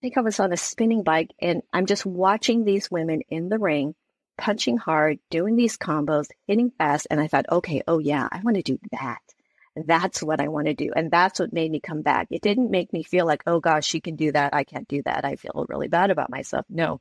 think I was on a spinning bike and I'm just watching these women in the ring, punching hard, doing these combos, hitting fast. And I thought, okay, oh yeah, I want to do that. That's what I want to do. And that's what made me come back. It didn't make me feel like, oh gosh, she can do that. I can't do that. I feel really bad about myself. No,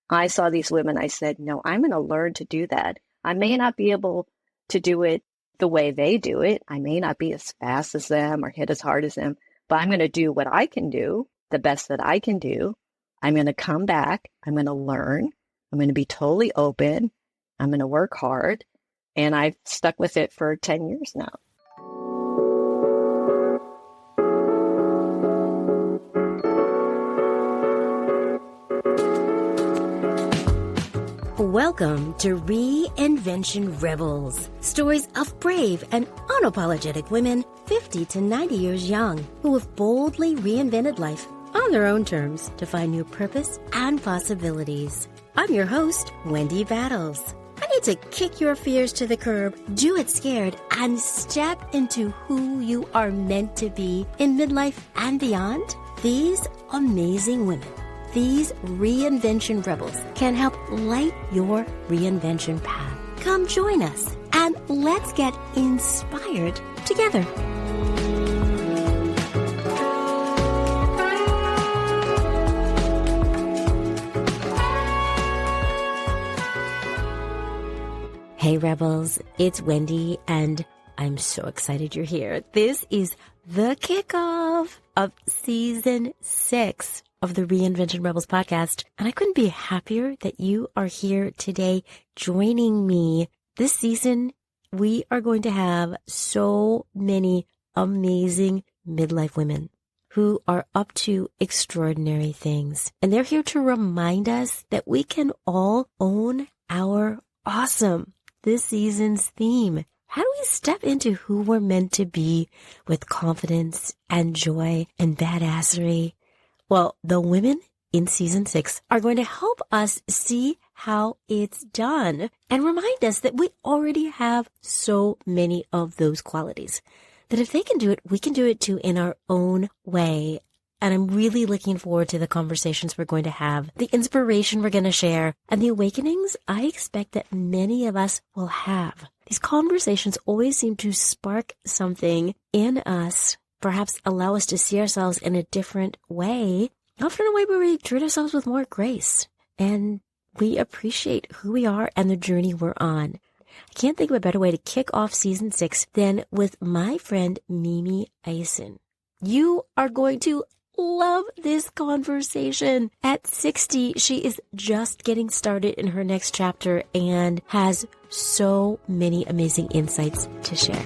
I saw these women. I said, no, I'm going to learn to do that. I may not be able to do it the way they do it. I may not be as fast as them or hit as hard as them, but I'm going to do what I can do, the best that I can do. I'm going to come back. I'm going to learn. I'm going to be totally open. I'm going to work hard. And I've stuck with it for 10 years now. Welcome to Reinvention Rebels, stories of brave and unapologetic women 50 to 90 years young who have boldly reinvented life on their own terms to find new purpose and possibilities. I'm your host, Wendy Battles. Ready to kick your fears to the curb, do it scared, and step into who you are meant to be in midlife and beyond? These amazing women, these reinvention rebels, can help light your reinvention path. Come join us and let's get inspired together. Hey Rebels, it's Wendy and I'm so excited you're here. This is the kickoff of season 6 of the Reinvention Rebels podcast. And I couldn't be happier that you are here today joining me. This season, we are going to have so many amazing midlife women who are up to extraordinary things. And they're here to remind us that we can all own our awesome. This season's theme. How do we step into who we're meant to be with confidence and joy and badassery? Well, the women in season 6 are going to help us see how it's done and remind us that we already have so many of those qualities, that if they can do it, we can do it too in our own way. And I'm really looking forward to the conversations we're going to have, the inspiration we're going to share, and the awakenings I expect that many of us will have. These conversations always seem to spark something in us, perhaps allow us to see ourselves in a different way, often a way where we treat ourselves with more grace, and we appreciate who we are and the journey we're on. I can't think of a better way to kick off season 6 than with my friend Mimi Ison. You are going to love this conversation. At 60, she is just getting started in her next chapter and has so many amazing insights to share.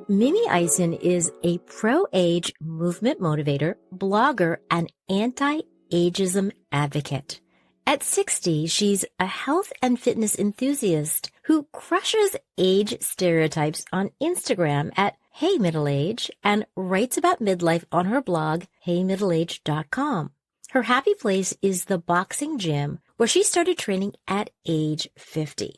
Mimi Ison is a pro-age movement motivator, blogger, and anti-ageism advocate. At 60, she's a health and fitness enthusiast who crushes age stereotypes on Instagram at Hey Middle Age and writes about midlife on her blog, heymiddleage.com. Her happy place is the boxing gym where she started training at age 50.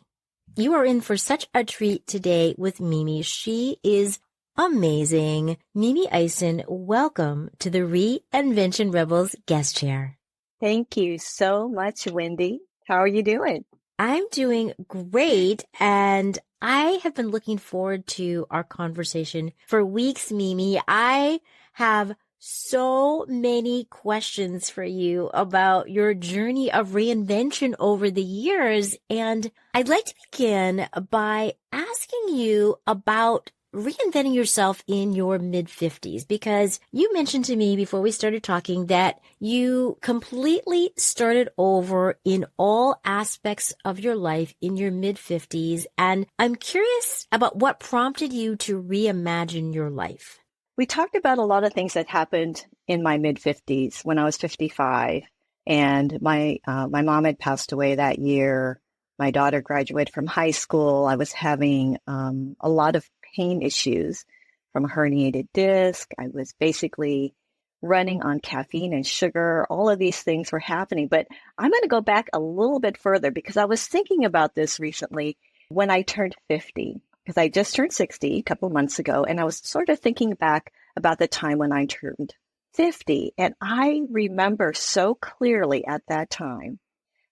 You are in for such a treat today with Mimi. She is amazing. Mimi Ison, welcome to the Reinvention Rebels guest chair. Thank you so much, Wendy. How are you doing? I'm doing great, and I have been looking forward to our conversation for weeks, Mimi. I have so many questions for you about your journey of reinvention over the years, and I'd like to begin by asking you about reinventing yourself in your mid-50s, because you mentioned to me before we started talking that you completely started over in all aspects of your life in your mid-50s. And I'm curious about what prompted you to reimagine your life. We talked about a lot of things that happened in my mid-50s when I was 55. And my mom had passed away that year. My daughter graduated from high school. I was having a lot of pain issues from a herniated disc. I was basically running on caffeine and sugar. All of these things were happening. But I'm going to go back a little bit further because I was thinking about this recently. when I turned 50, because I just turned 60 a couple of months ago, and I was sort of thinking back about the time when I turned 50. And I remember so clearly at that time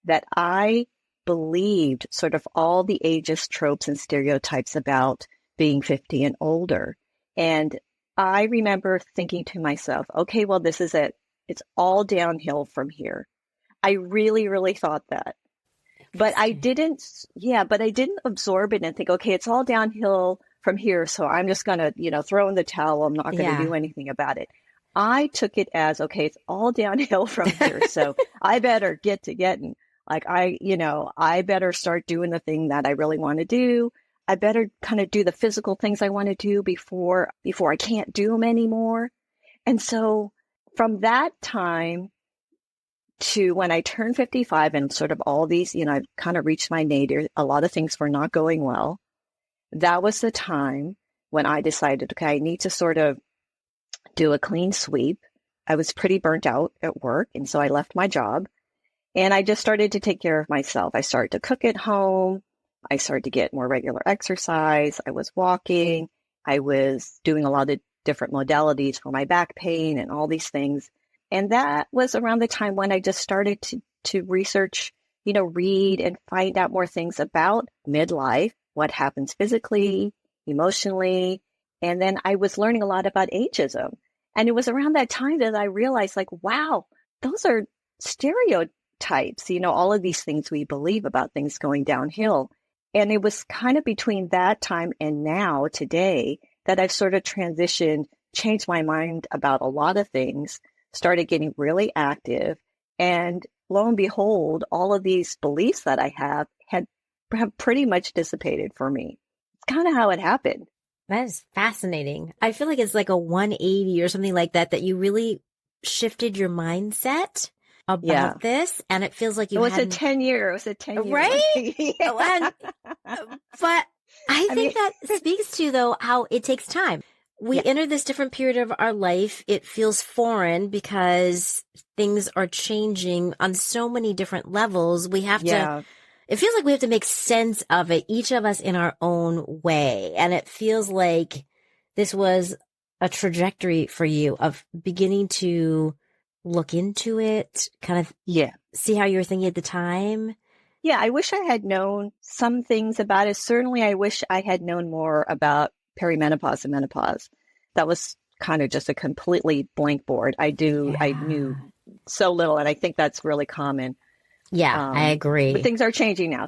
that I believed sort of all the ageist tropes and stereotypes about being 50 and older. And I remember thinking to myself, okay, well, this is it. It's all downhill from here. I really, really thought that. But I didn't absorb it and think, okay, it's all downhill from here. So I'm just going to, throw in the towel. I'm not going to do anything about it. I took it as, okay, it's all downhill from here. So I better get to getting. Like I better start doing the thing that I really want to do. I better kind of do the physical things I want to do before I can't do them anymore. And so from that time to when I turned 55 and sort of all these, I've kind of reached my nadir, a lot of things were not going well. That was the time when I decided, okay, I need to sort of do a clean sweep. I was pretty burnt out at work. And so I left my job and I just started to take care of myself. I started to cook at home. I started to get more regular exercise. I was walking. I was doing a lot of different modalities for my back pain and all these things. And that was around the time when I just started to research, read and find out more things about midlife, what happens physically, emotionally. And then I was learning a lot about ageism. And it was around that time that I realized, like, wow, those are stereotypes, all of these things we believe about things going downhill. And it was kind of between that time and now, today, that I've sort of transitioned, changed my mind about a lot of things, started getting really active. And lo and behold, all of these beliefs that I have pretty much dissipated for me. It's kind of how it happened. That is fascinating. I feel like it's like a 180 or something like that you really shifted your mindset about this. And it feels like it was a 10-year. It was a 10-year. Right? But I think that speaks to, though, how it takes time. We enter this different period of our life. It feels foreign because things are changing on so many different levels. We have to, it feels like we have to make sense of it, each of us in our own way. And it feels like this was a trajectory for you of beginning to look into it, kind of see how you were thinking at the time. Yeah, I wish I had known some things about it. Certainly, I wish I had known more about perimenopause and menopause. That was kind of just a completely blank board. I knew so little, and I think that's really common. Yeah, I agree. But things are changing now.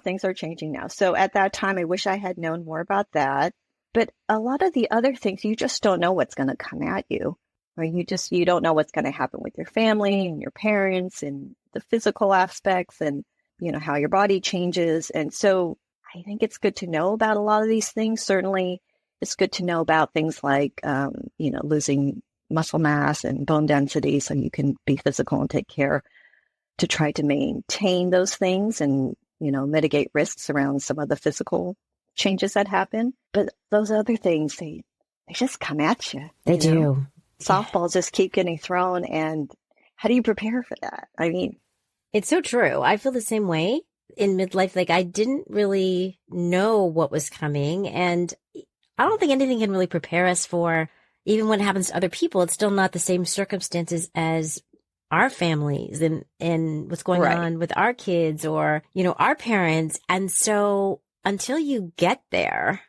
So at that time, I wish I had known more about that. But a lot of the other things, you just don't know what's going to come at you. Or you don't know what's going to happen with your family and your parents and the physical aspects and, how your body changes. And so I think it's good to know about a lot of these things. Certainly, it's good to know about things like, losing muscle mass and bone density so you can be physical and take care to try to maintain those things and, mitigate risks around some of the physical changes that happen. But those other things, they just come at you. They do. Softballs just keep getting thrown. And how do you prepare for that? I mean, it's so true. I feel the same way in midlife. Like I didn't really know what was coming. And I don't think anything can really prepare us for, even when it happens to other people, it's still not the same circumstances as our families and what's going on with our kids or, our parents. And so until you get there,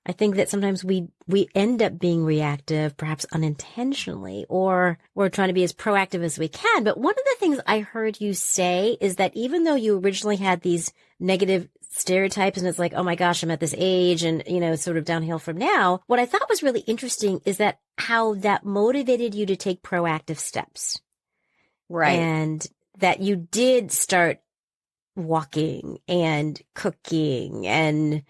I think that sometimes we end up being reactive, perhaps unintentionally, or we're trying to be as proactive as we can. But one of the things I heard you say is that even though you originally had these negative stereotypes and it's like, oh my gosh, I'm at this age and, it's sort of downhill from now. What I thought was really interesting is that how that motivated you to take proactive steps. Right. And that you did start walking and cooking and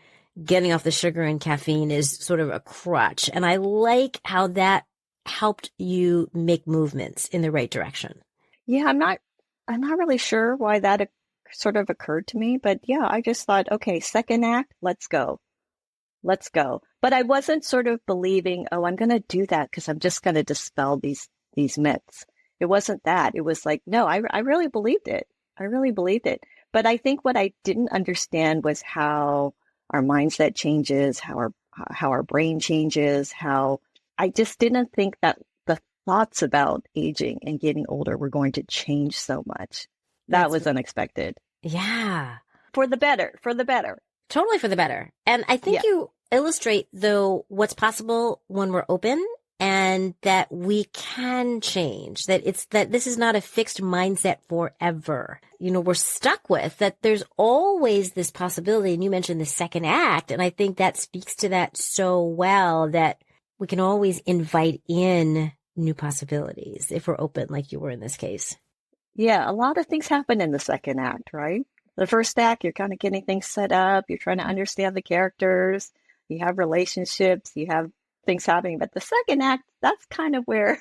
getting off the sugar and caffeine is sort of a crutch. And I like how that helped you make movements in the right direction. Yeah, I'm not really sure why that sort of occurred to me, but yeah, I just thought, okay, second act, let's go. But I wasn't sort of believing, oh, I'm going to do that because I'm just going to dispel these myths. It wasn't that. It was like, no, I really believed it. But I think what I didn't understand was how our mindset changes, how our brain changes, how I just didn't think that the thoughts about aging and getting older were going to change so much. That was unexpected. Yeah. For the better, for the better. Totally for the better. And I think you illustrate, though, what's possible when we're open and that we can change, that this is not a fixed mindset forever. We're stuck with that. There's always this possibility. And you mentioned the second act. And I think that speaks to that so well, that we can always invite in new possibilities if we're open, like you were in this case. Yeah. A lot of things happen in the second act, right? The first act, you're kind of getting things set up. You're trying to understand the characters. You have relationships. You have things happening. But the second act, that's kind of where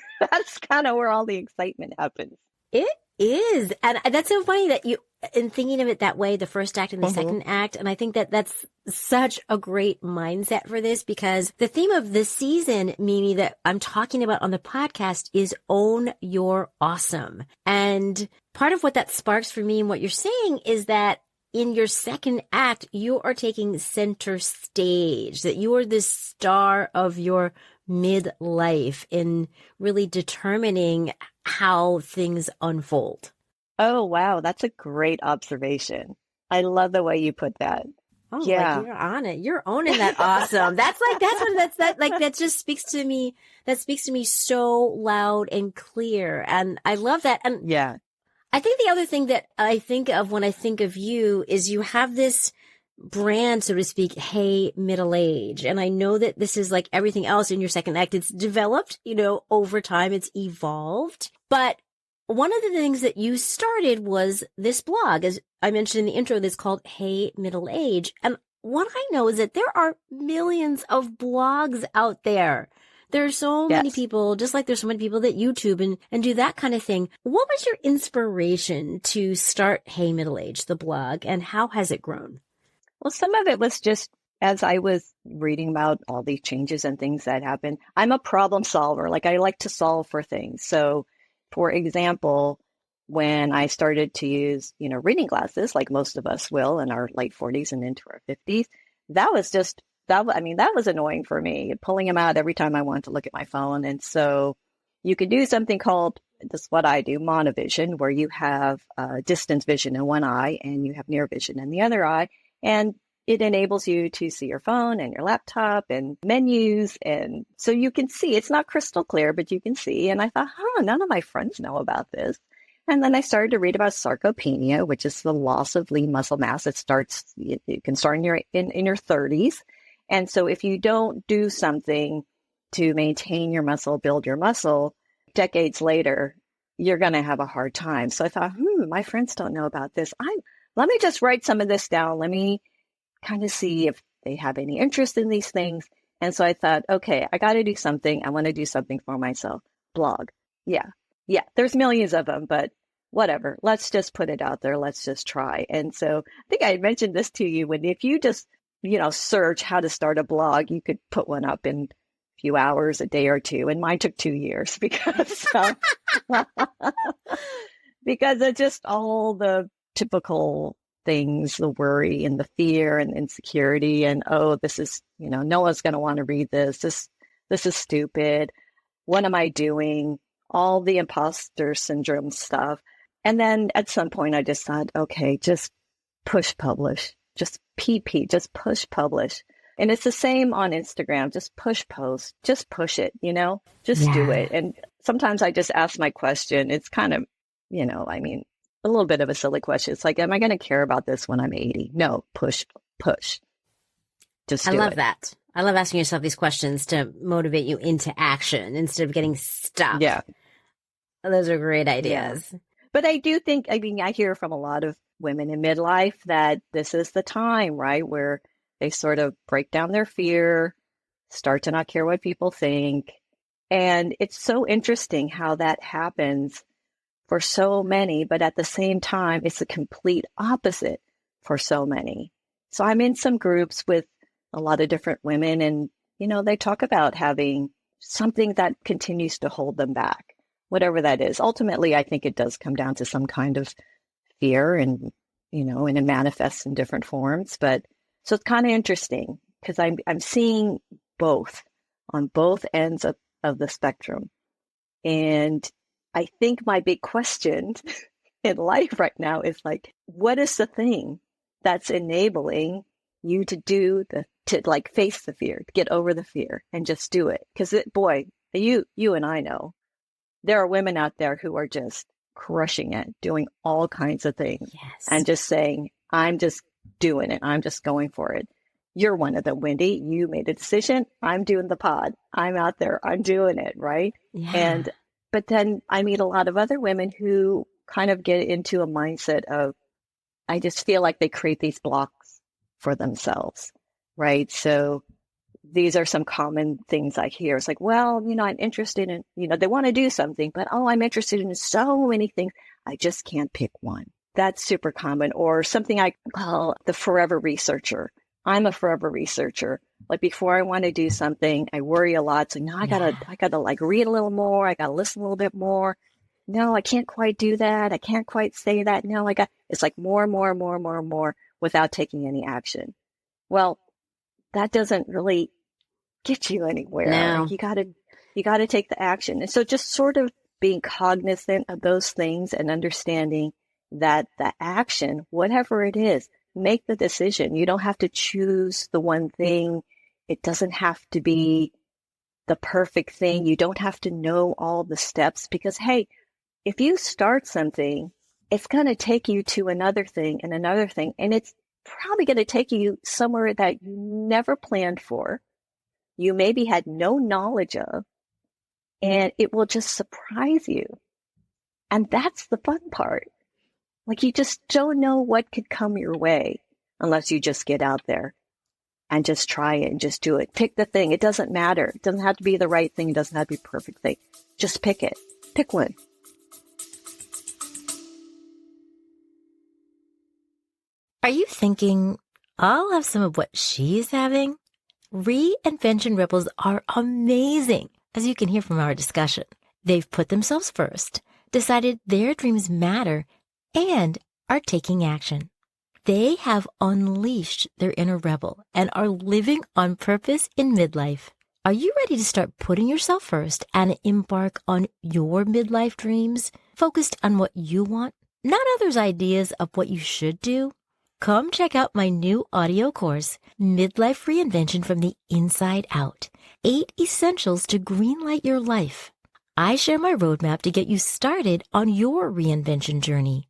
all the excitement happens. It is. And that's so funny that you, in thinking of it that way, the first act and the second act. And I think that that's such a great mindset for this, because the theme of this season, Mimi, that I'm talking about on the podcast is own your awesome. And part of what that sparks for me and what you're saying is that in your second act, you are taking center stage, that you are the star of your midlife in really determining how things unfold. Oh, wow. That's a great observation. I love the way you put that. Oh, yeah. Like you're on it. You're owning that awesome. That just speaks to me. That speaks to me so loud and clear. And I love that. And yeah, I think the other thing that I think of when I think of you is you have this brand, so to speak, Hey Middle Age. And I know that this is like everything else in your second act. It's developed, over time, it's evolved. But one of the things that you started was this blog, as I mentioned in the intro, that's called Hey Middle Age. And what I know is that there are millions of blogs out there. There are so many people, just like there's so many people that YouTube and do that kind of thing. What was your inspiration to start Hey Middle Age, the blog, and how has it grown? Well, some of it was just as I was reading about all these changes and things that happen. I'm a problem solver. Like, I like to solve for things. So, for example, when I started to use, reading glasses, like most of us will in our late 40s and into our 50s, that was annoying for me, pulling them out every time I wanted to look at my phone. And so you could do something called, this is what I do, monovision, where you have distance vision in one eye and you have near vision in the other eye. And it enables you to see your phone and your laptop and menus. And so you can see, it's not crystal clear, but you can see. And I thought, none of my friends know about this. And then I started to read about sarcopenia, which is the loss of lean muscle mass. It can start in your 30s. And so if you don't do something to maintain your muscle, build your muscle, decades later, you're going to have a hard time. So I thought, my friends don't know about this. Let me just write some of this down. Let me kind of see if they have any interest in these things. And so I thought, okay, I got to do something. I want to do something for myself. Blog. Yeah. There's millions of them, but whatever. Let's just put it out there. Let's just try. And so I think I had mentioned this to you, when if you just, search how to start a blog, you could put one up in a few hours, a day or two. And mine took 2 years because it's just all the typical things, the worry and the fear and insecurity. And, this is, no one's going to want to read this. This is stupid. What am I doing? All the imposter syndrome stuff. And then at some point I just thought, okay, just push publish, just just push publish. And it's the same on Instagram, just push post, just push it, just do it. And sometimes I just ask my question. It's kind of, a little bit of a silly question. It's like, am I going to care about this when I'm 80? No, push. Just do it. I love that. I love asking yourself these questions to motivate you into action instead of getting stuck. Yeah. Those are great ideas. Yeah. But I do think, I hear from a lot of women in midlife that this is the time, right, where they sort of break down their fear, start to not care what people think. And it's so interesting how that happens for so many, but at the same time, it's a complete opposite for so many. So I'm in some groups with a lot of different women, and, they talk about having something that continues to hold them back, whatever that is. Ultimately, I think it does come down to some kind of fear, and, and it manifests in different forms. But So it's kind of interesting because I'm seeing both on both ends of the spectrum. And I think my big question in life right now is like, what is the thing that's enabling you to like face the fear, to get over the fear and just do it? Because boy, you and I know there are women out there who are just crushing it, doing all kinds of things and just saying, I'm just doing it. I'm just going for it. You're one of them, Wendy. You made a decision. I'm doing the pod. I'm out there. I'm doing it. Right. Yeah. But then I meet a lot of other women who kind of get into a mindset of, I just feel like they create these blocks for themselves. Right. So these are some common things I hear. It's like, well, I'm interested in, they want to do something, but I'm interested in so many things. I just can't pick one. That's super common. Or something I call the forever researcher. I'm a forever researcher. Like before I want to do something, I worry a lot. So now I gotta like read a little more. I gotta listen a little bit more. No, I can't quite do that. I can't quite say that. No, it's like more and more and more and more and more without taking any action. Well, that doesn't really get you anywhere. No. You gotta take the action. And so just sort of being cognizant of those things and understanding that the action, whatever it is, make the decision. You don't have to choose the one thing. It doesn't have to be the perfect thing. You don't have to know all the steps because, hey, if you start something, it's going to take you to another thing and another thing. And it's probably going to take you somewhere that you never planned for. You maybe had no knowledge of, and it will just surprise you. And that's the fun part. Like you just don't know what could come your way unless you just get out there and just try it and just do it. Pick the thing. It doesn't matter. It doesn't have to be the right thing. It doesn't have to be the perfect thing. Just pick it. Pick one. Are you thinking, I'll have some of what she's having? Reinvention rebels are amazing, as you can hear from our discussion. They've put themselves first, decided their dreams matter, and are taking action. They have unleashed their inner rebel and are living on purpose in midlife. Are you ready to start putting yourself first and embark on your midlife dreams, focused on what you want, not others' ideas of what you should do? Come check out my new audio course, Midlife Reinvention from the Inside Out, 8 Essentials to Greenlight Your Life. I share my roadmap to get you started on your reinvention journey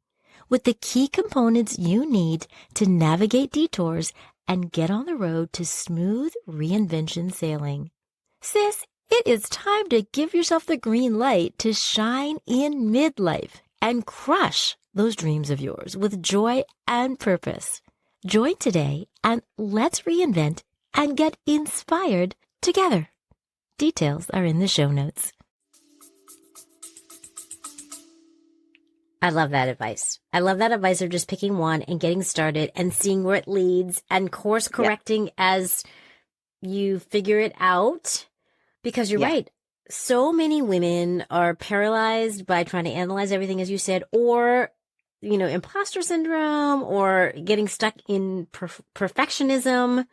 with the key components you need to navigate detours and get on the road to smooth reinvention sailing. Sis, it is time to give yourself the green light to shine in midlife and crush those dreams of yours with joy and purpose. Join today and let's reinvent and get inspired together. Details are in the show notes. I love that advice. I love that advice of just picking one and getting started and seeing where it leads and course correcting as you figure it out. Because you're right. So many women are paralyzed by trying to analyze everything, as you said, or, imposter syndrome or getting stuck in perfectionism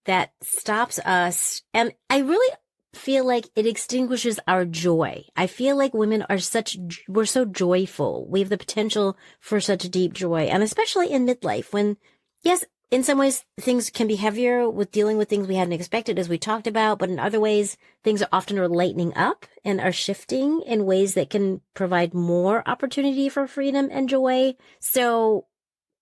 that stops us. And I really feel like it extinguishes our joy. I feel like women we're so joyful. We have the potential for such deep joy. And especially in midlife when, yes, in some ways things can be heavier with dealing with things we hadn't expected as we talked about, but in other ways things are often lightening up and are shifting in ways that can provide more opportunity for freedom and joy. So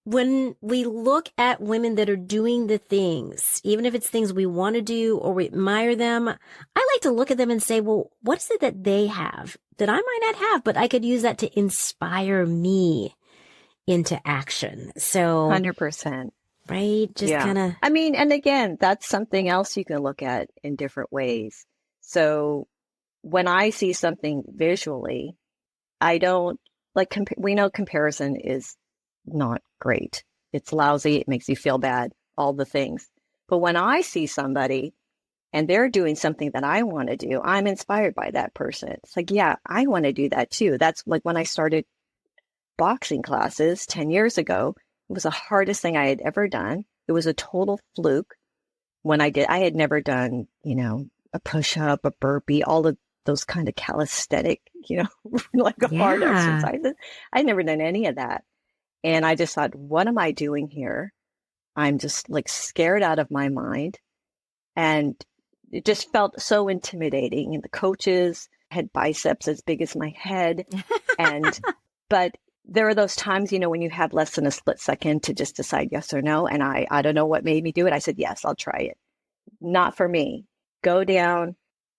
when we look at women that are doing the things, even if it's things we want to do or we admire them, I like to look at them and say, well, what is it that they have that I might not have, but I could use that to inspire me into action. So 100%. Right? Just kind of. I mean, and again, that's something else you can look at in different ways. So when I see something visually, I don't like, we know comparison is not great. It's lousy. It makes you feel bad, all the things. But when I see somebody and they're doing something that I want to do, I'm inspired by that person. It's like, yeah, I want to do that too. That's like when I started boxing classes 10 years ago. It was the hardest thing I had ever done. It It was a total fluke when I had never done, a push up, a burpee, all of those kind of calisthenic, like hard Yeah. exercises. I'd never done any of that. And I just thought, what am I doing here? I'm just like scared out of my mind. And it just felt so intimidating. And the coaches had biceps as big as my head. But there are those times, when you have less than a split second to just decide yes or no. And I don't know what made me do it. I said, yes, I'll try it. Not for me. Go down.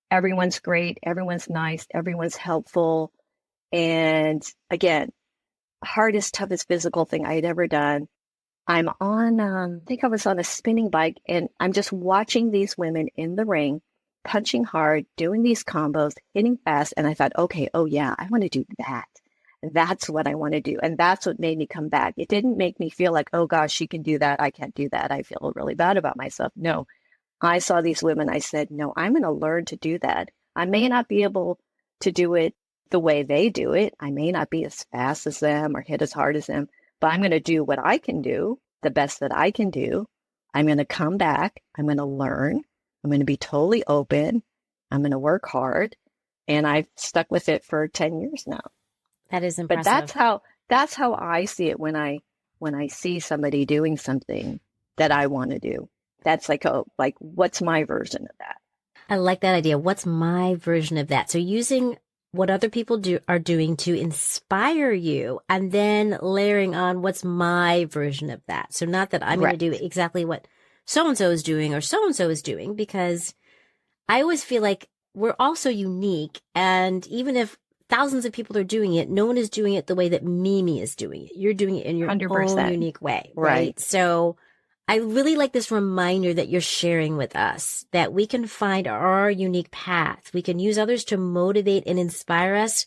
Everyone's great. Everyone's nice. Everyone's helpful. And again, hardest, toughest physical thing I had ever done. I'm on, I think I was on a spinning bike, and I'm just watching these women in the ring, punching hard, doing these combos, hitting fast. And I thought, okay, oh yeah, I want to do that. That's what I want to do. And that's what made me come back. It didn't make me feel like, oh gosh, she can do that. I can't do that. I feel really bad about myself. No, I saw these women. I said, no, I'm going to learn to do that. I may not be able to do it the way they do it. I may not be as fast as them or hit as hard as them, but I'm going to do what I can do, the best that I can do. I'm going to come back. I'm going to learn. I'm going to be totally open. I'm going to work hard. And I've stuck with it for 10 years now. That is impressive. But that's how I see it when I see somebody doing something that I want to do. That's like, what's my version of that? I like that idea. What's my version of that? So using what other people are doing to inspire you, and then layering on what's my version of that. So not that I'm going to do exactly what so-and-so is doing or so-and-so is doing, because I always feel like we're all so unique. And even if thousands of people are doing it, no one is doing it the way that Mimi is doing it. You're doing it in your 100%. Own unique way. Right. So I really like this reminder that you're sharing with us, that we can find our unique path. We can use others to motivate and inspire us,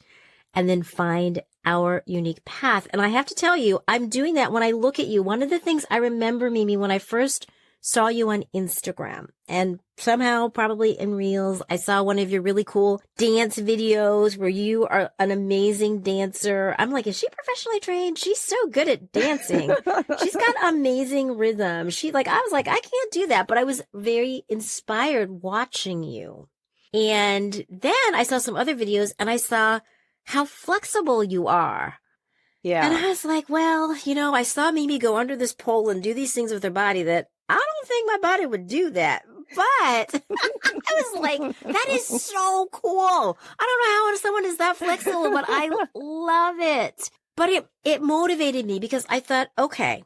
and then find our unique path. And I have to tell you, I'm doing that when I look at you. One of the things I remember, Mimi, when I first saw you on Instagram, and somehow probably in Reels, I saw one of your really cool dance videos where you are an amazing dancer. I'm like, is she professionally trained? She's so good at dancing. She's got amazing rhythm. I was like, I can't do that. But I was very inspired watching you. And then I saw some other videos and I saw how flexible you are. Yeah. And I was like, well, I saw Mimi go under this pole and do these things with her body that I don't think my body would do that. But I was like, that is so cool. I don't know how someone is that flexible, but I love it. But it motivated me because I thought, okay,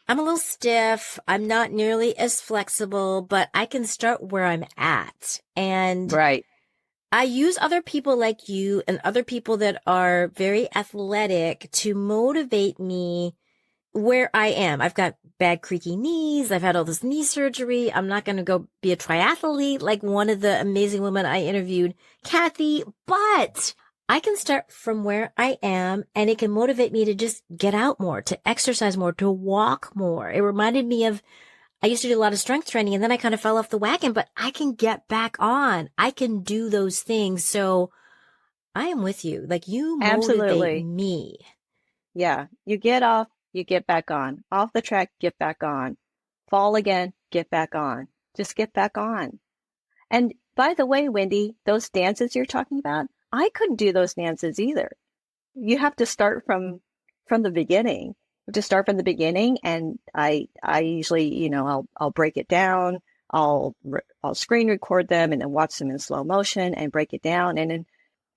I'm a little stiff. I'm not nearly as flexible, but I can start where I'm at. And I use other people like you and other people that are very athletic to motivate me where I am. I've got bad creaky knees. I've had all this knee surgery. I'm not going to go be a triathlete like one of the amazing women I interviewed, Kathy, but I can start from where I am, and it can motivate me to just get out more, to exercise more, to walk more. It reminded me of, I used to do a lot of strength training and then I kind of fell off the wagon, but I can get back on. I can do those things. So I am with you. Like, you motivate me. Yeah. You get off, you get back on. Off the track, get back on. Fall again, get back on. Just get back on. And by the way, Wendy, those dances you're talking about, I couldn't do those dances either. You have to start from the beginning. You have to start from the beginning, and I usually, I'll break it down. I'll screen record them and then watch them in slow motion and break it down. And then,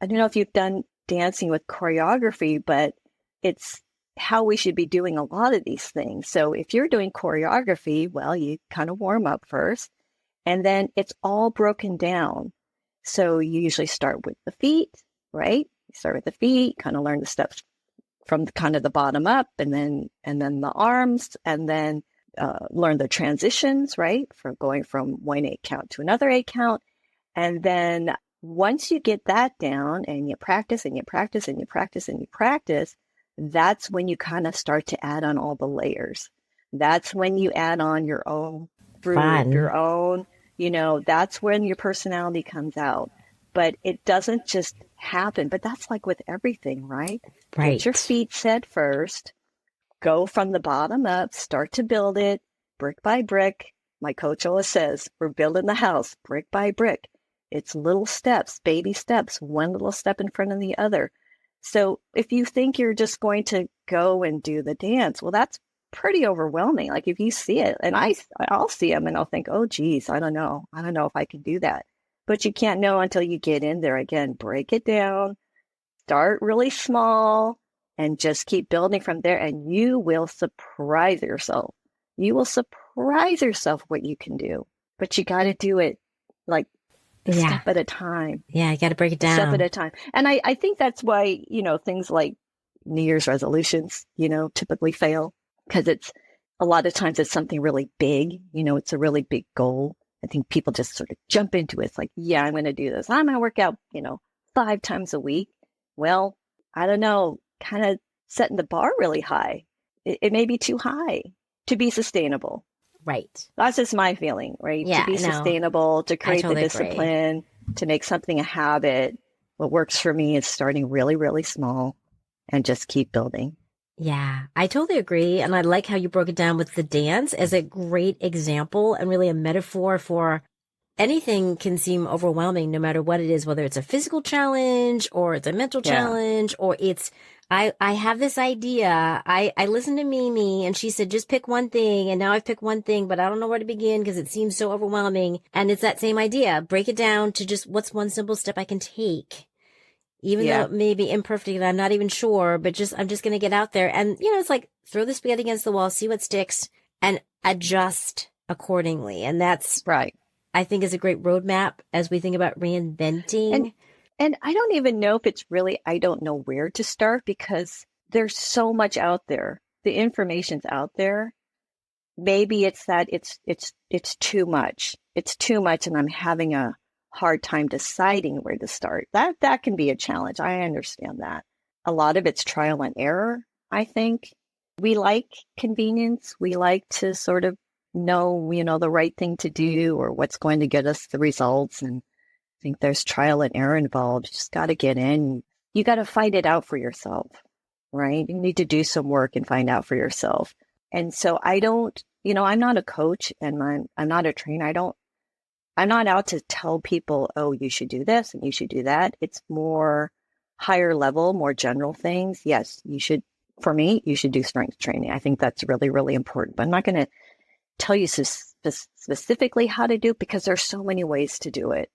I don't know if you've done dancing with choreography, but it's how we should be doing a lot of these things. So if you're doing choreography, well, you kind of warm up first, and then it's all broken down. So you usually start with the feet, right? You start with the feet, kind of learn the steps from kind of the bottom up, and then the arms, and then learn the transitions, right? From going from one 8 count to another 8 count. And then once you get that down and you practice and you practice and you practice and you practice, that's when you kind of start to add on all the layers. That's when you add on your own groove, your own, that's when your personality comes out. But it doesn't just happen. But that's like with everything, right? Get your feet set first, go from the bottom up, start to build it, brick by brick. My coach always says, we're building the house brick by brick. It's little steps, baby steps, one little step in front of the other. So if you think you're just going to go and do the dance, well, that's pretty overwhelming. Like if you see it, and I'll see them and I'll think, oh, geez, I don't know if I can do that. But you can't know until you get in there. Again, break it down, start really small, and just keep building from there. And you will surprise yourself. You will surprise yourself what you can do. But you got to do it like a step at a time. Yeah, you got to break it down. A step at a time. And I think that's why, things like New Year's resolutions, typically fail, because it's a lot of times it's something really big, it's a really big goal. I think people just sort of jump into it. It's like, yeah, I'm going to do this. I'm going to work out, 5 times a week. Well, I don't know, kind of setting the bar really high. It may be too high to be sustainable. Right. That's just my feeling, right? Yeah, to be sustainable, to create the discipline, to make something a habit. What works for me is starting really, really small and just keep building. Yeah, I totally agree. And I like how you broke it down with the dance as a great example and really a metaphor for anything can seem overwhelming no matter what it is, whether it's a physical challenge or it's a mental challenge or it's, I have this idea. I listened to Mimi and she said, just pick one thing. And now I've picked one thing, but I don't know where to begin because it seems so overwhelming. And it's that same idea. Break it down to just what's one simple step I can take. Even though it may be imperfect and I'm not even sure, but I'm just going to get out there. And, it's like throw the spaghetti against the wall, see what sticks and adjust accordingly. And that's right. I think is a great roadmap as we think about reinventing. And I don't even know if it's really, I don't know where to start because there's so much out there. The information's out there. Maybe it's that it's too much. It's too much and I'm having a hard time deciding where to start. That can be a challenge. I understand that. A lot of it's trial and error, I think. We like convenience. We like to sort of know, the right thing to do or what's going to get us the results. And I think there's trial and error involved. You just got to get in. You got to find it out for yourself, right? You need to do some work and find out for yourself. And so I don't, I'm not a coach and I'm not a trainer. I'm not out to tell people, oh, you should do this and you should do that. It's more higher level, more general things. Yes, you should, for me, you should do strength training. I think that's really, really important. But I'm not going to tell you specifically how to do it because there's so many ways to do it.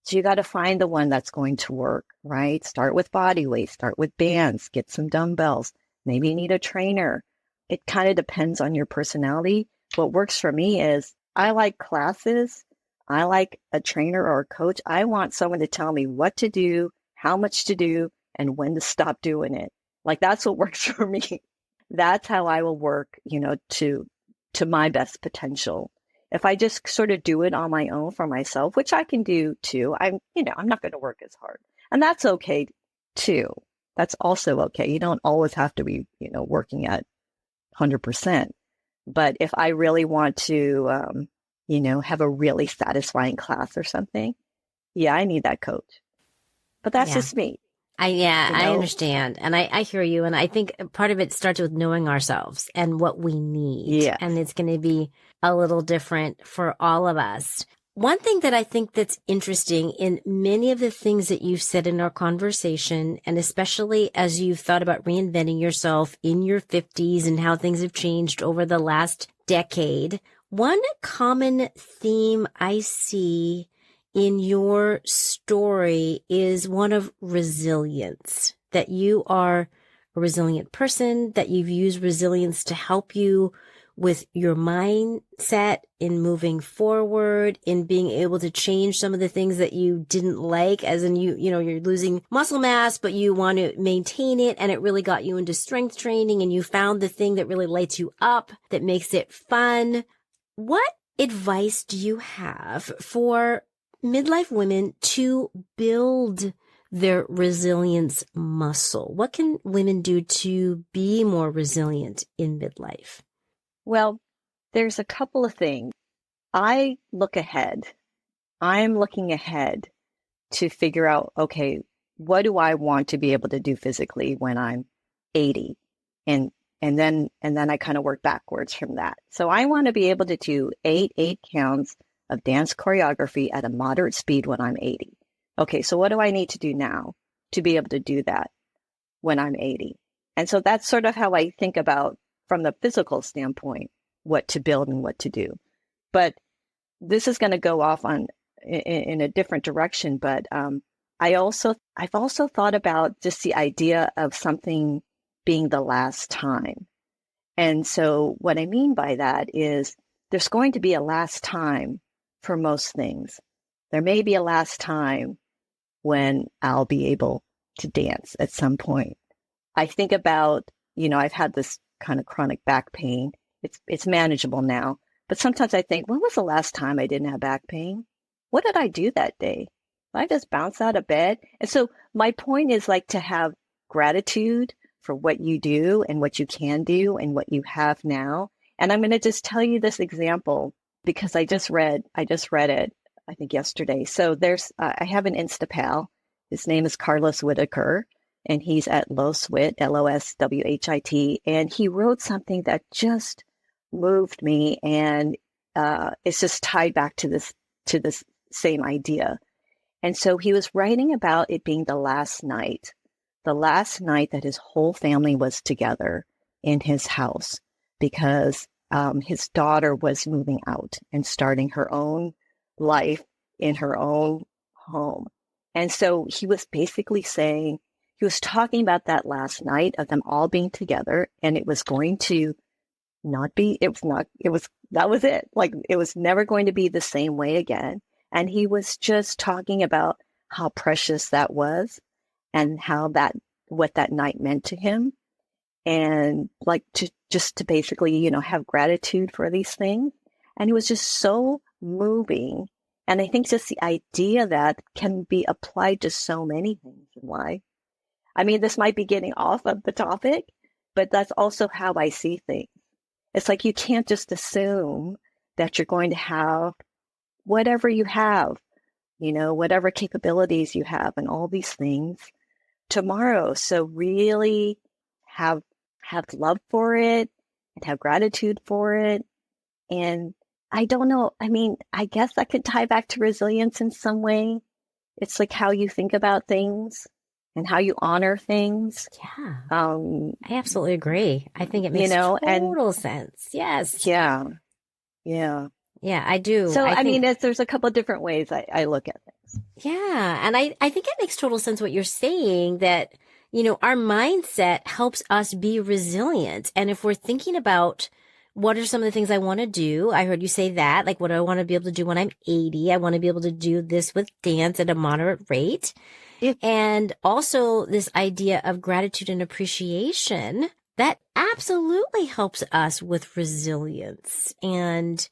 So you got to find the one that's going to work, right? Start with body weight, start with bands, get some dumbbells. Maybe you need a trainer. It kind of depends on your personality. What works for me is I like classes. I like a trainer or a coach. I want someone to tell me what to do, how much to do, and when to stop doing it. Like that's what works for me. That's how I will work, to my best potential. If I just sort of do it on my own for myself, which I can do too, I'm not going to work as hard. And that's okay too. That's also okay. You don't always have to be, working at 100%. But if I really want to, have a really satisfying class or something, I need that coach. But that's just me. I understand. And I hear you. And I think part of it starts with knowing ourselves and what we need. Yeah. And it's going to be a little different for all of us. One thing that I think that's interesting in many of the things that you've said in our conversation, and especially as you've thought about reinventing yourself in your 50s and how things have changed over the last decade, one common theme I see in your story is one of resilience, that you are a resilient person, that you've used resilience to help you with your mindset in moving forward, in being able to change some of the things that you didn't like, as in you're losing muscle mass, but you want to maintain it. And it really got you into strength training and you found the thing that really lights you up, that makes it fun. What advice do you have for midlife women to build their resilience muscle? What can women do to be more resilient in midlife? Well, there's a couple of things. I look ahead. I'm looking ahead to figure out, okay, what do I want to be able to do physically when I'm 80? And And then I kind of work backwards from that. So I want to be able to do eight counts of dance choreography at a moderate speed when I'm 80. Okay, so what do I need to do now to be able to do that when I'm 80? And so that's sort of how I think about, from the physical standpoint, what to build and what to do. But this is going to go off in a different direction. But I've also thought about just the idea of something being the last time. And so what I mean by that is there's going to be a last time for most things. There may be a last time when I'll be able to dance at some point. I think about, I've had this kind of chronic back pain. It's manageable now, but sometimes I think, when was the last time I didn't have back pain? What did I do that day? Did I just bounce out of bed? And so my point is like to have gratitude for what you do and what you can do and what you have now. And I'm going to just tell you this example because I just read it, I think yesterday. So I have an Instapal. His name is Carlos Whitaker, and he's at Loswhit, Loswhit, and he wrote something that just moved me, and it's just tied back to this same idea. And so he was writing about it being the last night that his whole family was together in his house because his daughter was moving out and starting her own life in her own home. And so he was basically saying, he was talking about that last night of them all being together, and it was going to that was it. Like, it was never going to be the same way again. And he was just talking about how precious that was and what that night meant to him. And like to basically, have gratitude for these things. And it was just so moving. And I think just the idea that can be applied to so many things in life. I mean, this might be getting off of the topic, but that's also how I see things. It's like you can't just assume that you're going to have whatever you have, whatever capabilities you have and all these things tomorrow. So really have love for it and have gratitude for it. And I don't know. I mean, I guess that could tie back to resilience in some way. It's like how you think about things and how you honor things. Yeah. I absolutely agree. I think it makes total sense. Yes. Yeah. Yeah. Yeah, I do. So, I mean, there's a couple of different ways I look at things. Yeah. And I think it makes total sense what you're saying, that, our mindset helps us be resilient. And if we're thinking about what are some of the things I want to do, I heard you say that, like, what do I want to be able to do when I'm 80? I want to be able to do this with dance at a moderate rate. Yeah. And also this idea of gratitude and appreciation, that absolutely helps us with resilience. And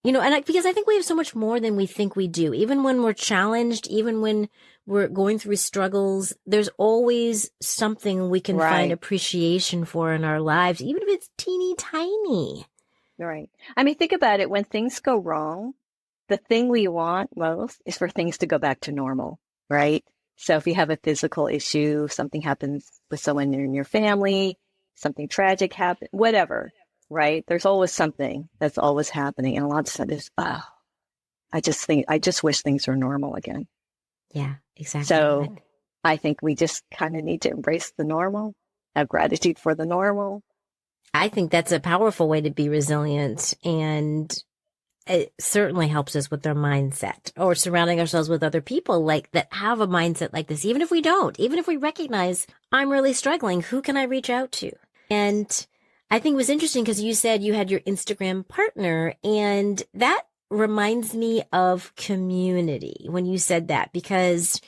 because I think we have so much more than we think we do. Even when we're challenged, even when we're going through struggles, there's always something we can find appreciation for in our lives, even if it's teeny tiny. Right. I mean, think about it. When things go wrong, the thing we want most is for things to go back to normal, right? So if you have a physical issue, something happens with someone in your family, something tragic happens, whatever. Right? There's always something that's always happening. And a lot of times, I just wish things were normal again. Yeah, exactly. So I think we just kind of need to embrace the normal, have gratitude for the normal. I think that's a powerful way to be resilient. And it certainly helps us with our mindset, or surrounding ourselves with other people like that have a mindset like this. Even if we don't, even if we recognize I'm really struggling, who can I reach out to? And I think it was interesting because you said you had your Instagram partner, and that reminds me of community when you said that, because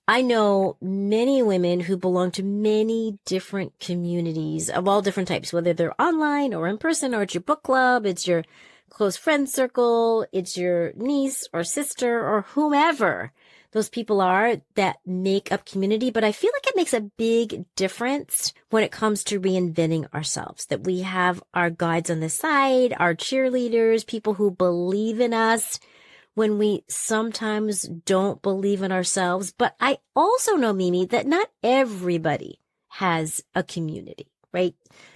I know many women who belong to many different communities of all different types, whether they're online or in person, or it's your book club, it's your close friend circle, it's your niece or sister or whomever those people are that make up community. But I feel like it makes a big difference when it comes to reinventing ourselves, that we have our guides on the side, our cheerleaders, people who believe in us when we sometimes don't believe in ourselves. But I also know, Mimi, that not everybody has a community. right?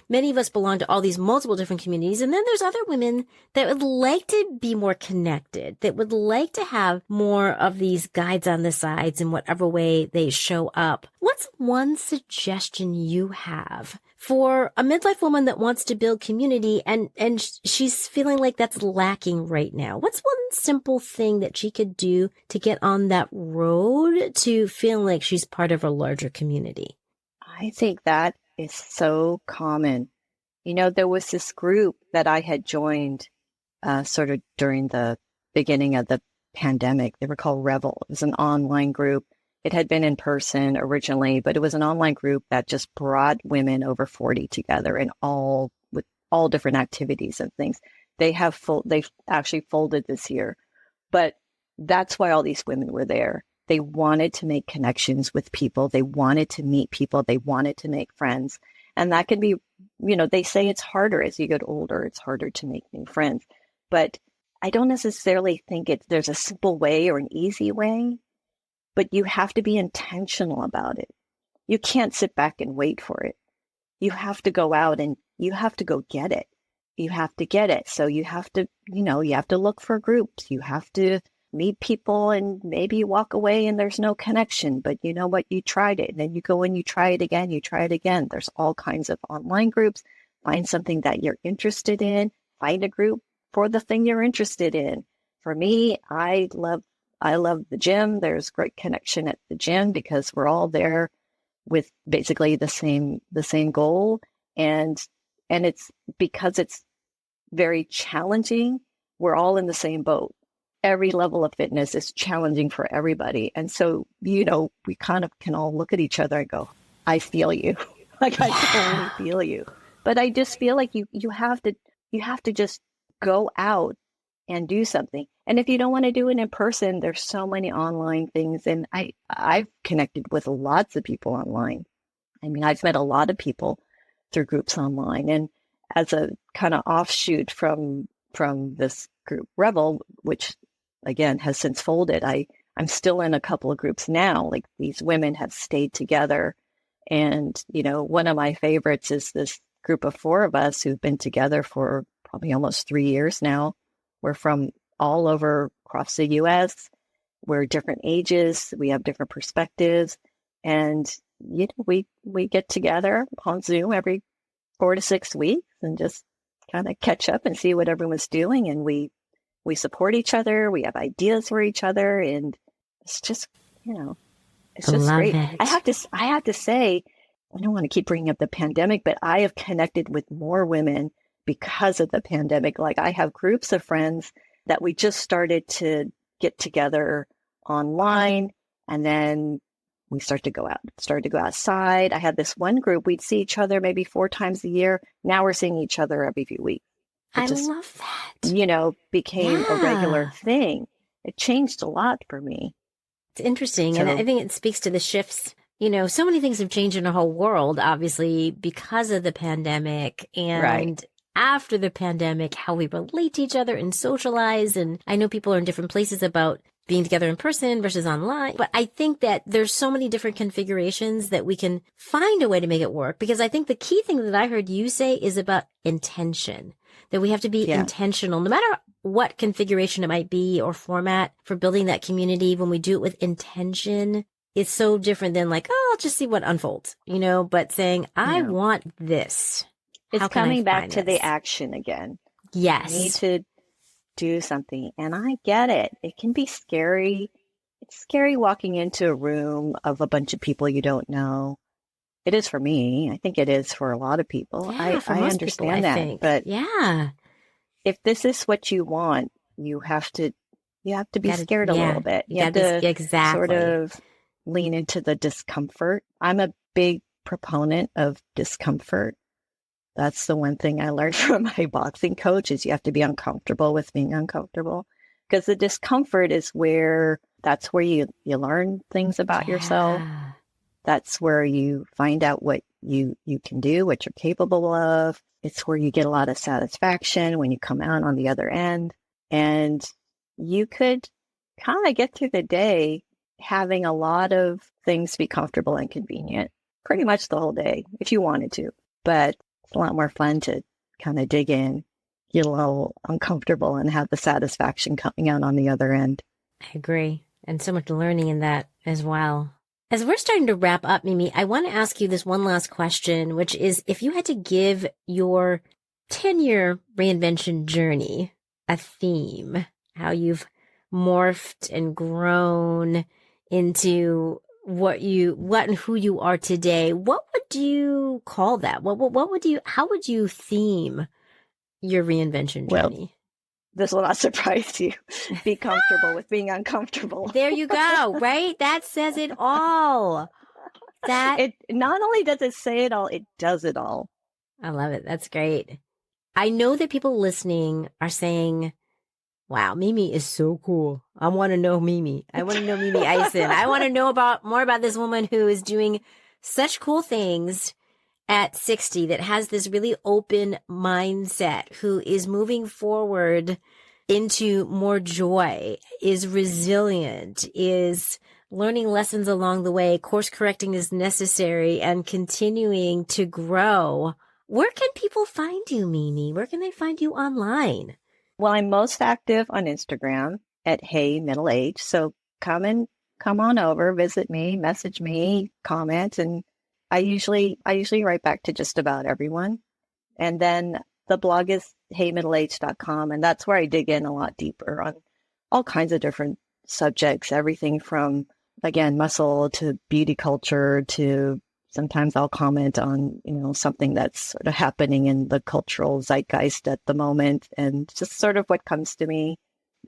Many of us belong to all these multiple different communities. And then there's other women that would like to be more connected, that would like to have more of these guides on the sides in whatever way they show up. What's one suggestion you have for a midlife woman that wants to build community and she's feeling like that's lacking right now? What's one simple thing that she could do to get on that road to feeling like she's part of a larger community? I think that is so common. There was this group that I had joined sort of during the beginning of the pandemic. They were called Revel. It was an online group. It had been in person originally, but it was an online group that just brought women over 40 together and all with all different activities and things. They've actually folded this year, but that's why all these women were there. They wanted to make connections with people. They wanted to meet people. They wanted to make friends. And that can be, they say it's harder as you get older. It's harder to make new friends. But I don't necessarily think there's a simple way or an easy way, but you have to be intentional about it. You can't sit back and wait for it. You have to go out and you have to go get it. You have to get it. So you have to, you have to look for groups. You have to meet people and maybe you walk away and there's no connection, but you know what? You tried it. And then you go and you try it again. You try it again. There's all kinds of online groups. Find something that you're interested in. Find a group for the thing you're interested in. For me, I love the gym. There's great connection at the gym because we're all there with basically the same goal. And it's because it's very challenging. We're all in the same boat. Every level of fitness is challenging for everybody. And so, we kind of can all look at each other and go, I feel you. Like I totally feel you. But I just feel like you have to just go out and do something. And if you don't want to do it in person, there's so many online things. And I've connected with lots of people online. I mean, I've met a lot of people through groups online. And as a kind of offshoot from this group Revel, which again has since folded, I'm still in a couple of groups now. Like these women have stayed together. And, one of my favorites is this group of 4 of us who've been together for probably almost 3 years now. We're from all over across the US. We're different ages. We have different perspectives. And, we get together on Zoom every 4 to 6 weeks and just kind of catch up and see what everyone's doing. And we support each other. We have ideas for each other. And it's just, it's just great. It. I have to say, I don't want to keep bringing up the pandemic, but I have connected with more women because of the pandemic. Like I have groups of friends that we just started to get together online. And then we started to go outside. I had this one group, we'd see each other maybe 4 times a year. Now we're seeing each other every few weeks. I love that. Became a regular thing. It changed a lot for me. It's interesting. And I think it speaks to the shifts. So many things have changed in our whole world, obviously, because of the pandemic. And after the pandemic, how we relate to each other and socialize. And I know people are in different places about being together in person versus online. But I think that there's so many different configurations that we can find a way to make it work. Because I think the key thing that I heard you say is about intention, that we have to be intentional, no matter what configuration it might be or format for building that community. When we do it with intention, it's so different than like, oh, I'll just see what unfolds, but saying, I want this. It's coming back to the action again. Yes. You need to do something. And I get it. It can be scary. It's scary walking into a room of a bunch of people you don't know. It is for me. I think it is for a lot of people. Yeah, I understand that. But if this is what you want, you have to be scared a little bit. You have to sort of lean into the discomfort. I'm a big proponent of discomfort. That's the one thing I learned from my boxing coach is you have to be uncomfortable with being uncomfortable, because the discomfort is that's where you learn things about yourself. That's where you find out what you can do, what you're capable of. It's where you get a lot of satisfaction when you come out on the other end. And you could kind of get through the day having a lot of things be comfortable and convenient pretty much the whole day if you wanted to. but it's a lot more fun to kind of dig in, get a little uncomfortable, and have the satisfaction coming out on the other end. I agree. And so much learning in that as well. As we're starting to wrap up, Mimi, I want to ask you this one last question, which is if you had to give your 10-year reinvention journey a theme, how you've morphed and grown into what and who you are today, what would you call that? How would you theme your reinvention journey? Well, this will not surprise you. Be comfortable with being uncomfortable. There you go, right? That says it all. It not only does it say it all, it does it all. I love it. That's great. I know that people listening are saying, wow, Mimi is so cool. I want to know Mimi. I want to know Mimi Ison. I want to know more about this woman who is doing such cool things at 60, that has this really open mindset, who is moving forward into more joy, is resilient, is learning lessons along the way, course correcting is necessary, and continuing to grow. Where can people find you, Mimi? Where can they find you online? Well, I'm most active on Instagram at Hey Middle Age. So come on over, visit me, message me, comment, and I usually write back to just about everyone. And then the blog is heymiddleage.com, and that's where I dig in a lot deeper on all kinds of different subjects, everything from, again, muscle to beauty culture to sometimes I'll comment on, something that's sort of happening in the cultural zeitgeist at the moment, and just sort of what comes to me.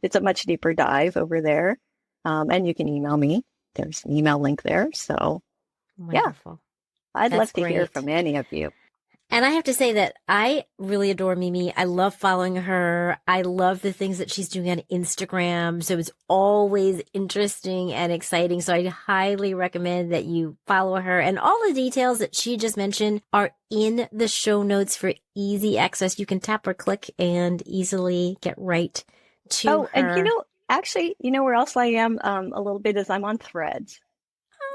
It's a much deeper dive over there. And you can email me. There's an email link there. So wonderful. Yeah. I'd love to hear from any of you. And I have to say that I really adore Mimi. I love following her. I love the things that she's doing on Instagram. So it's always interesting and exciting. So I highly recommend that you follow her. And all the details that she just mentioned are in the show notes for easy access. You can tap or click and easily get right to her. Oh, and actually, where else I am a little bit is I'm on Threads.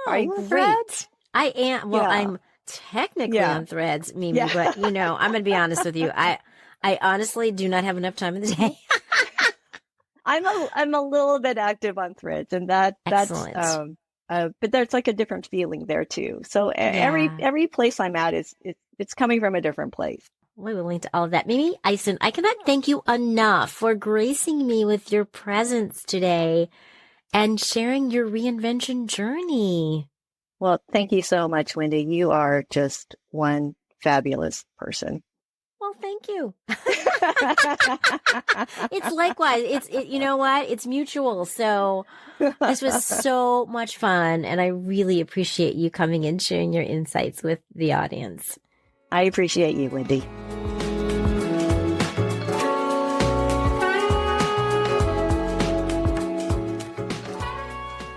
Oh, are you on Threads? I am. Well, yeah. I'm technically on Threads, Mimi, but I'm going to be honest with you. I honestly do not have enough time in the day. I'm a little bit active on Threads, and that's excellent. But there's like a different feeling there too. So every place I'm at it's coming from a different place. We will link to all of that. Mimi Ison, I cannot thank you enough for gracing me with your presence today and sharing your reinvention journey. Well, thank you so much, Wendy. You are just one fabulous person. Well, thank you. It's likewise. You know what? It's mutual. So this was so much fun, and I really appreciate you coming and sharing your insights with the audience. I appreciate you, Wendy.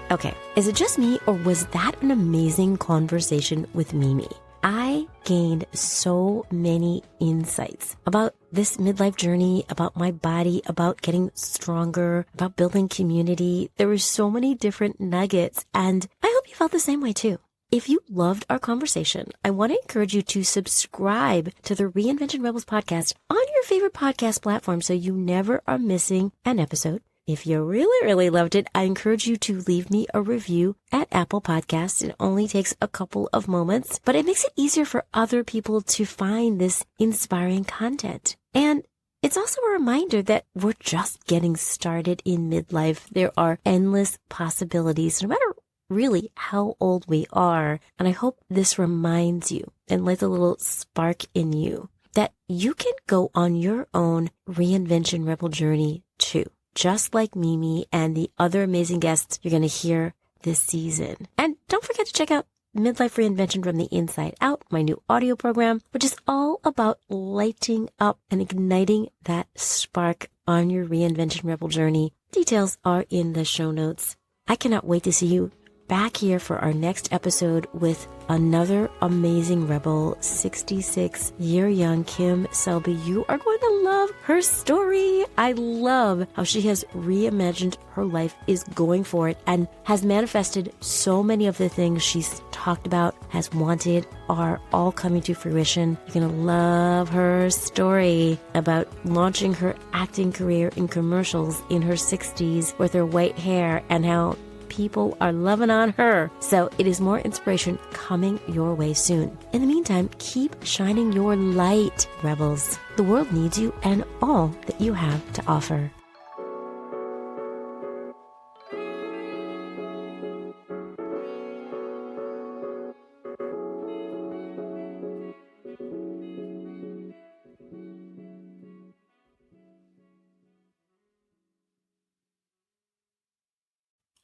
Okay, is it just me, or was that an amazing conversation with Mimi? I gained so many insights about this midlife journey, about my body, about getting stronger, about building community. There were so many different nuggets, and I hope you felt the same way too. If you loved our conversation, I want to encourage you to subscribe to the Reinvention Rebels podcast on your favorite podcast platform so you never are missing an episode. If you really, really loved it, I encourage you to leave me a review at Apple Podcasts. It only takes a couple of moments, but it makes it easier for other people to find this inspiring content. And it's also a reminder that we're just getting started in midlife. There are endless possibilities, no matter really how old we are. And I hope this reminds you and lights a little spark in you that you can go on your own reinvention rebel journey too. Just like Mimi and the other amazing guests you're going to hear this season. And don't forget to check out Midlife Reinvention from the Inside Out, my new audio program, which is all about lighting up and igniting that spark on your reinvention rebel journey. Details are in the show notes. I cannot wait to see you back here for our next episode with another amazing rebel, 66-year-young Kim Selby. You are going to love her story. I love how she has reimagined her life, is going for it, and has manifested so many of the things she's talked about, has wanted, are all coming to fruition. You're going to love her story about launching her acting career in commercials in her 60s with her white hair, and how people are loving on her. So it is more inspiration coming your way soon. In the meantime, keep shining your light, rebels. The world needs you and all that you have to offer.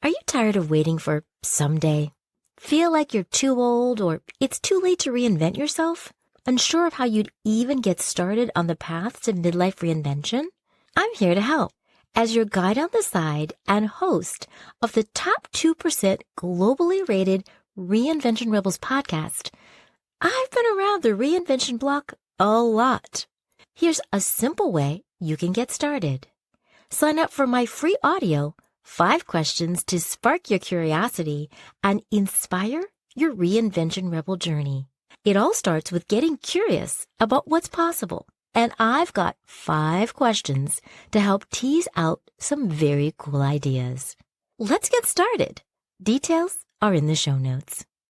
Are you tired of waiting for someday? Feel like you're too old or it's too late to reinvent yourself? Unsure of how you'd even get started on the path to midlife reinvention? I'm here to help as your guide on the side and host of the top 2% globally rated Reinvention Rebels podcast. I've been around the reinvention block a lot. Here's a simple way you can get started. Sign up for my free audio, 5 questions to spark your curiosity and inspire your reinvention rebel journey. It all starts with getting curious about what's possible. And I've got 5 questions to help tease out some very cool ideas. Let's get started. Details are in the show notes.